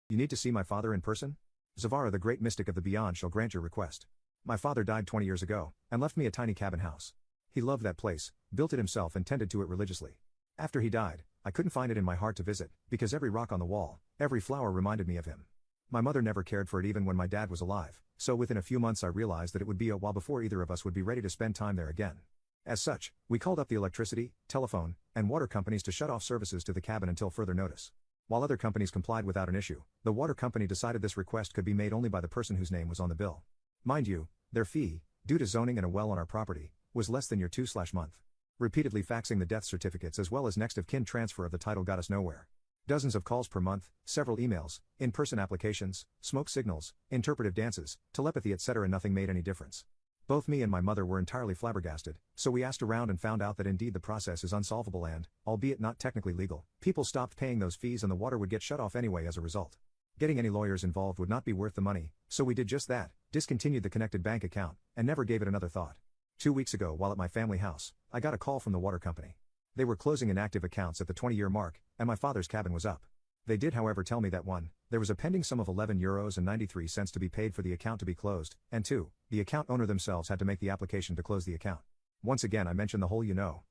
You need to see my father in person? Zavara, the great mystic of the beyond, shall grant your request. My father died 20 years ago, and left me a tiny cabin house. He loved that place, built it himself and tended to it religiously. After he died, I couldn't find it in my heart to visit, because every rock on the wall, every flower reminded me of him. My mother never cared for it even when my dad was alive, so within a few months I realized that it would be a while before either of us would be ready to spend time there again. As such, we called up the electricity, telephone, and water companies to shut off services to the cabin until further notice. While other companies complied without an issue, the water company decided this request could be made only by the person whose name was on the bill. Mind you, their fee, due to zoning and a well on our property, was less than your 2/month. Repeatedly faxing the death certificates as well as next of kin transfer of the title got us nowhere. Dozens of calls per month, several emails, in-person applications, smoke signals, interpretive dances, telepathy etc. Nothing made any difference. Both me and my mother were entirely flabbergasted, so we asked around and found out that indeed the process is unsolvable and, albeit not technically legal, people stopped paying those fees and the water would get shut off anyway as a result. Getting any lawyers involved would not be worth the money, so we did just that, discontinued the connected bank account, and never gave it another thought. 2 weeks ago while at my family house, I got a call from the water company. They were closing inactive accounts at the 20-year mark, and my father's cabin was up. They did however tell me that 1, there was a pending sum of €11.93 to be paid for the account to be closed, and 2, the account owner themselves had to make the application to close the account. Once again I mentioned the whole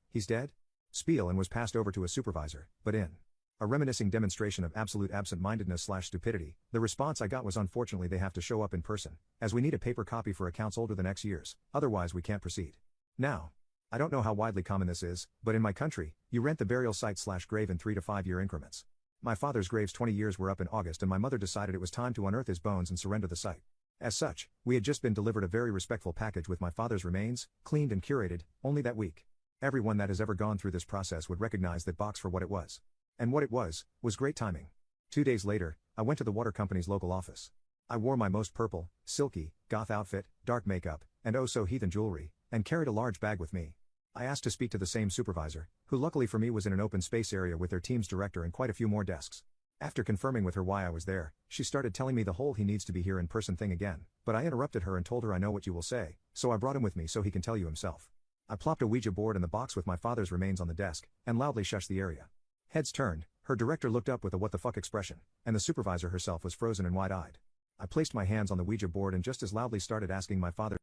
he's dead? Spiel and was passed over to a supervisor, but in a reminiscing demonstration of absolute absent-mindedness/stupidity, the response I got was unfortunately they have to show up in person, as we need a paper copy for accounts older than X years, otherwise we can't proceed. Now, I don't know how widely common this is, but in my country, you rent the burial site/grave in 3 to 5 year increments. My father's grave's 20 years were up in August and my mother decided it was time to unearth his bones and surrender the site. As such, we had just been delivered a very respectful package with my father's remains, cleaned and curated, only that week. Everyone that has ever gone through this process would recognize that box for what it was. And what it was great timing. 2 days later, I went to the water company's local office. I wore my most purple, silky, goth outfit, dark makeup, and oh so heathen jewelry, and carried a large bag with me. I asked to speak to the same supervisor, who luckily for me was in an open space area with their team's director and quite a few more desks. After confirming with her why I was there, she started telling me the whole he needs to be here in person thing again, but I interrupted her and told her I know what you will say, so I brought him with me so he can tell you himself. I plopped a Ouija board in the box with my father's remains on the desk, and loudly shushed the area. Heads turned, her director looked up with a what the fuck expression, and the supervisor herself was frozen and wide-eyed. I placed my hands on the Ouija board and just as loudly started asking my father